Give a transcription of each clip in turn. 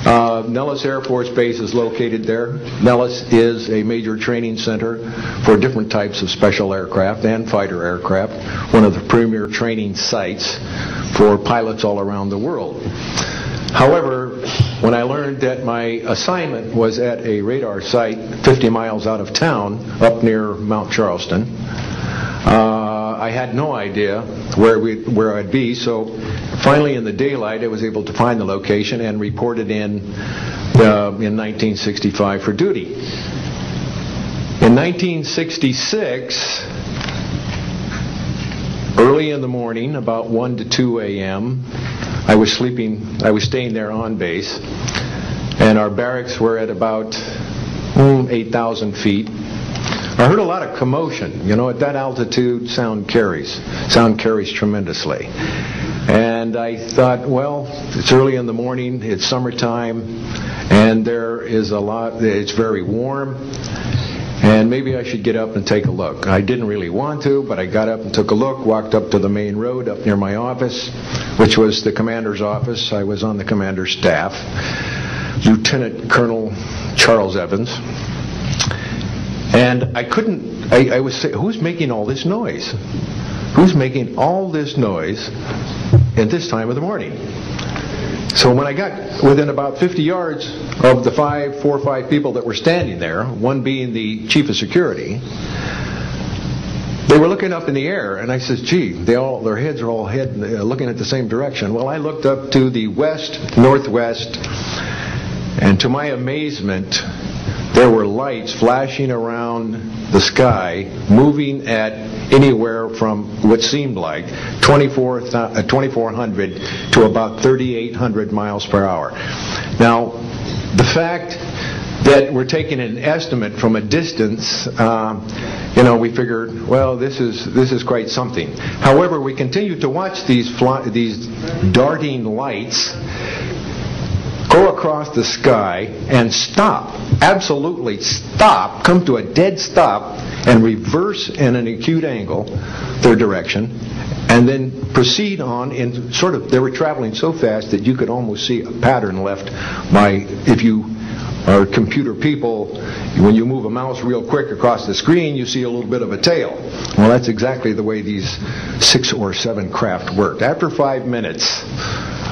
Nellis Air Force Base is located there. Nellis is a major training center for different types of special aircraft and fighter aircraft, one of the premier training sites for pilots all around the world. However, when I learned that my assignment was at a radar site 50 miles out of town, up near Mount Charleston, I had no idea where I'd be, so finally in the daylight I was able to find the location and reported in 1965 for duty. In 1966, early in the morning, about 1 to 2 a.m., I was staying there on base, and our barracks were at about 8,000 feet. I heard a lot of commotion. You know, at that altitude, sound carries tremendously. And I thought, well, it's early in the morning, it's summertime, and it's very warm, and maybe I should get up and take a look. I didn't really want to, but I got up and took a look, walked up to the main road up near my office, which was the commander's office. I was on the commander's staff, Lieutenant Colonel Charles Evans. And I was saying, who's making all this noise? Who's making all this noise at this time of the morning? So when I got within about 50 yards of the 4 or 5 people that were standing there, one being the chief of security, they were looking up in the air, and I said, gee, their heads are all looking at the same direction. Well, I looked up to the west, northwest, and to my amazement, there were lights flashing around the sky, moving at anywhere from what seemed like 2,400 to about 3,800 miles per hour. Now, the fact that we're taking an estimate from a distance, we figured, well, this is quite something. However, we continued to watch these darting lights go across the sky and stop, absolutely stop, come to a dead stop, and reverse in an acute angle their direction, and then proceed on in they were traveling so fast that you could almost see a pattern left by, if you are computer people, when you move a mouse real quick across the screen, you see a little bit of a tail. Well, that's exactly the way these 6 or 7 craft worked. After 5 minutes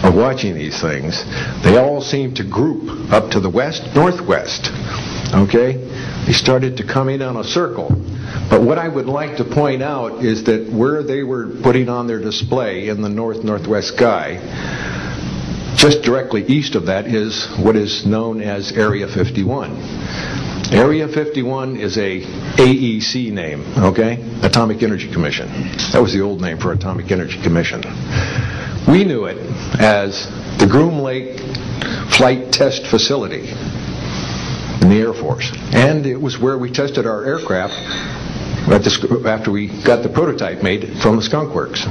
of watching these things, they all seemed to group up to the northwest. Okay? They started to come in on a circle. But what I would like to point out is that where they were putting on their display in the northwest sky, just directly east of that is what is known as Area 51. Area 51 is a AEC name, okay? Atomic Energy Commission. That was the old name for Atomic Energy Commission. We knew it as the Groom Lake Flight Test Facility in the Air Force. And it was where we tested our aircraft after we got the prototype made from the Skunk Works.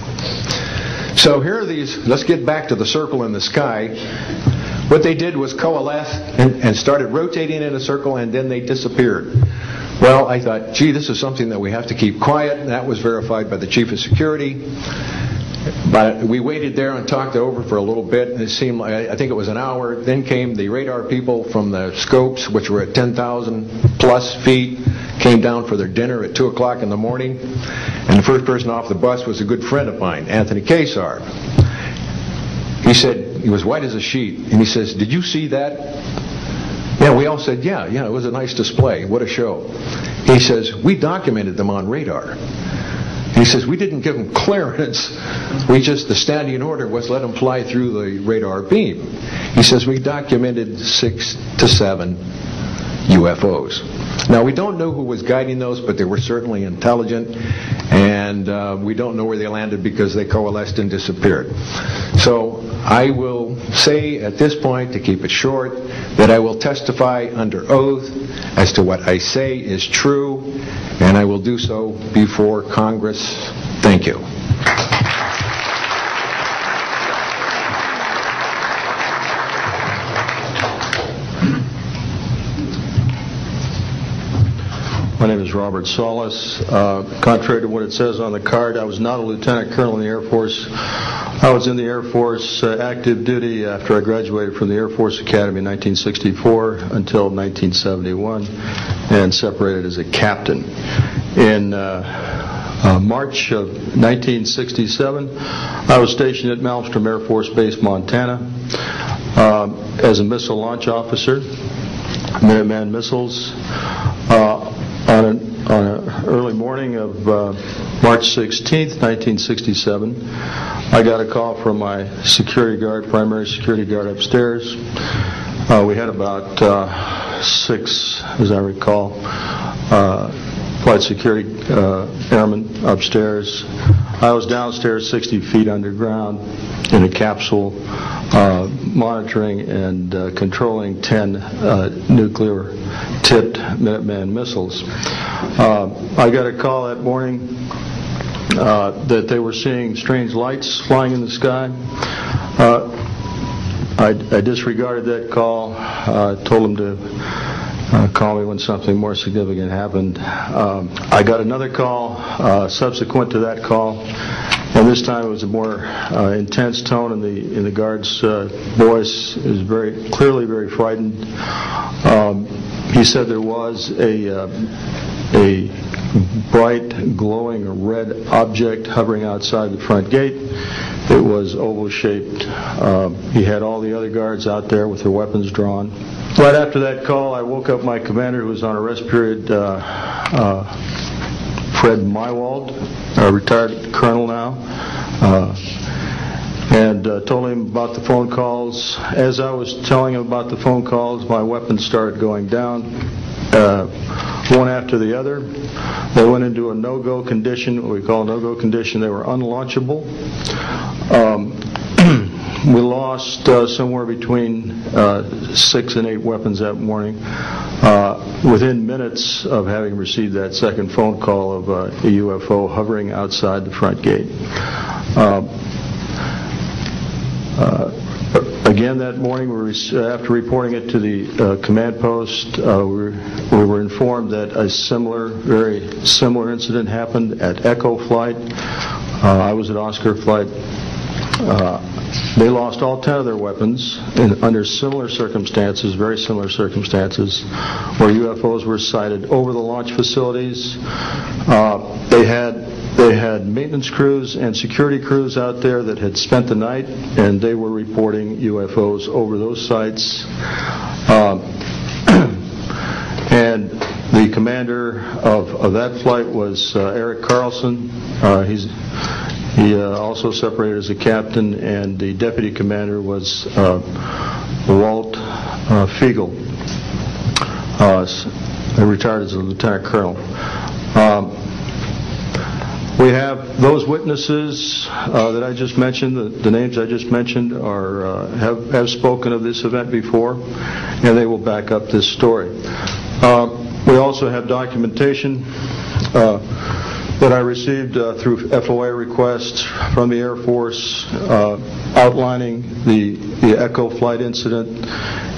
So here are these, let's get back to the circle in the sky. What they did was coalesce and started rotating in a circle, and then they disappeared. Well, I thought, gee, this is something that we have to keep quiet, and that was verified by the chief of security. But we waited there and talked it over for a little bit, and it seemed like, I think it was an hour. Then came the radar people from the scopes, which were at 10,000 plus feet, came down for their dinner at 2 o'clock in the morning. And the first person off the bus was a good friend of mine, Anthony Kesar. He said, he was white as a sheet, and he says, did you see that? Yeah, we all said, yeah, it was a nice display. What a show. He says, we documented them on radar. He says, we didn't give them clearance. The standing order was let them fly through the radar beam. He says, we documented 6 to 7 UFOs. Now, we don't know who was guiding those, but they were certainly intelligent, and we don't know where they landed because they coalesced and disappeared. So I will say at this point, to keep it short, that I will testify under oath as to what I say is true, and I will do so before Congress. Thank you. My name is Robert Solis. Contrary to what it says on the card, I was not a lieutenant colonel in the Air Force. I was in the Air Force active duty after I graduated from the Air Force Academy in 1964 until 1971 and separated as a captain. In March of 1967, I was stationed at Malmstrom Air Force Base, Montana, as a missile launch officer, Minuteman missiles. On an early morning of March 16th, 1967, I got a call from my security guard, primary security guard upstairs. We had about 6, as I recall, flight security airmen upstairs. I was downstairs 60 feet underground in a capsule, monitoring and controlling 10 nuclear-tipped Minuteman missiles. I got a call that morning that they were seeing strange lights flying in the sky. I disregarded that call. Told them to call me when something more significant happened. I got another call subsequent to that call, and this time it was a more intense tone in the guard's voice. It was very clearly very frightened. He said there was a bright, glowing red object hovering outside the front gate. It was oval-shaped. He had all the other guards out there with their weapons drawn. Right after that call, I woke up my commander, who was on a rest period, Fred Mywald, a retired colonel now, and told him about the phone calls. As I was telling him about the phone calls, my weapons started going down, one after the other. They went into a no-go condition, what we call a no-go condition. They were unlaunchable. We lost somewhere between 6 and 8 weapons that morning within minutes of having received that second phone call of a UFO hovering outside the front gate. Again that morning, after reporting it to the command post, we were informed that a very similar incident happened at Echo Flight. I was at Oscar Flight. They lost all 10 of their weapons under similar circumstances, very similar circumstances, where UFOs were sighted over the launch facilities. They had maintenance crews and security crews out there that had spent the night, and they were reporting UFOs over those sites. And the commander of that flight was Eric Carlson. He also separated as a captain, and the deputy commander was Walt Fiegel, retired as a lieutenant colonel. We have those witnesses that I just mentioned, the names I just mentioned, have spoken of this event before, and they will back up this story. We also have documentation that I received through FOA requests from the Air Force outlining the Echo Flight incident,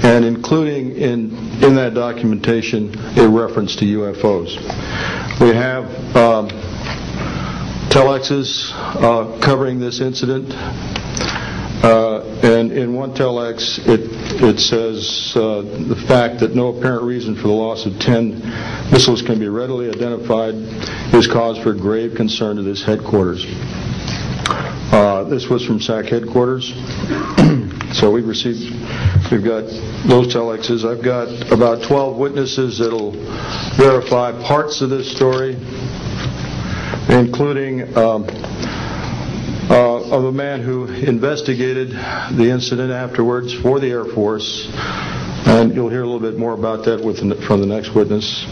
and including in that documentation a reference to UFOs. We have telexes covering this incident, and in one telex it says the fact that no apparent reason for the loss of 10 missiles can be readily identified is cause for grave concern to this headquarters. This was from SAC headquarters. So we've got those telexes. I've got about 12 witnesses that'll verify parts of this story, including of a man who investigated the incident afterwards for the Air Force, and you'll hear a little bit more about that from the next witness.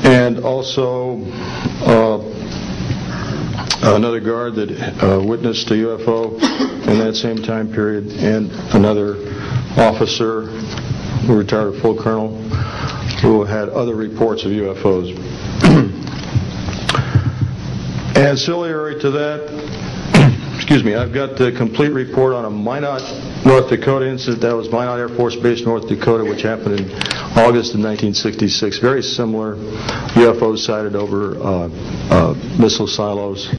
And also another guard that witnessed a UFO in that same time period, and another officer who retired a full colonel who had other reports of UFOs. Ancillary to that, excuse me, I've got the complete report on a Minot, North Dakota incident. That was Minot Air Force Base, North Dakota, which happened in August of 1966. Very similar. UFOs sighted over missile silos.